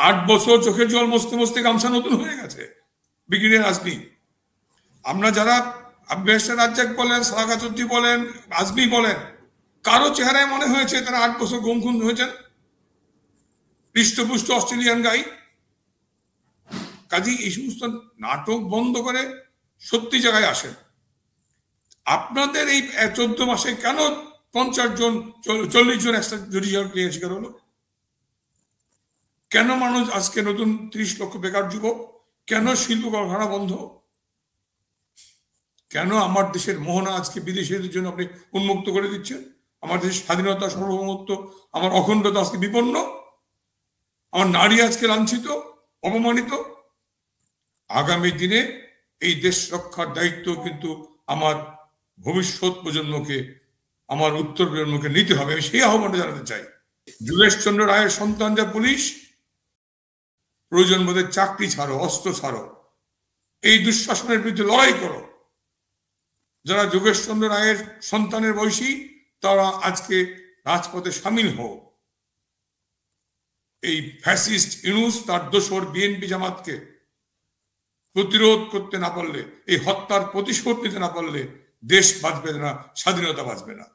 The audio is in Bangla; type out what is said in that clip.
8 বছর চোখের জল মস্তে মস্তে গামছা নতুন হয়ে গেছে ব্রিগেডিয়ার আজমি। আমরা যারা ব্যারিস্টার রাজ্জাক বলেন, সালাকা চৌধুরী বলেন, আজমি বলেন, কারো চেহারায় মনে হয়েছে তারা 8 বছর গুম হয়েছেন? হৃষ্টপুষ্ট অস্ট্রেলিয়ান গাই। কাজী এই সমস্ত নাটক বন্ধ করে সত্যি জায়গায় আসেন। আপনাদের এই 14 মাসে কেন 50 জন 40 জন একটা জুডিশিয়াল ক্লিয়ার শিকার হলো? কেন মানুষ আজকে নতুন 30 লক্ষ বেকার যুবক? কেন শিল্প কারখানা বন্ধ? কেন আমার দেশের মোহনা আজকে বিদেশিদের জন্য আপনি উন্মুক্ত করে দিচ্ছেন? আমার দেশের স্বাধীনতা, সার্বভৌমত্ব, আমার অখণ্ডতা আজকে বিপন্ন, আমার নারী আজকে লাঞ্ছিত, অপমানিত। আগামী দিনে এই দেশ রক্ষার দায়িত্ব কিন্তু আমার ভবিষ্যৎ প্রজন্মকে, আমার উত্তর প্রজন্মকে নিতে হবে। আমি সেই আহ্বানটা জানাতে চাই। যোগেশ চন্দ্র রায়ের সন্তান যা পুলিশ, প্রয়োজন বোধে চাকরি ছাড়ো, অস্ত্র ছাড়ো, এই দুঃশাসনের বিরুদ্ধে লড়াই করো। যারা যোগেশ চন্দ্র রায়ের সন্তানের বয়সী তারা আজকে রাজপথে সামিল হও। এই ফ্যাসিস্ট ইউনূস তার দোসর বিএনপি জামাতকে প্রতিরোধ করতে না পারলে, এই হত্যার প্রতিশোধ নিতে না পারলে দেশ বাঁচবে না, স্বাধীনতা বাঁচবে না।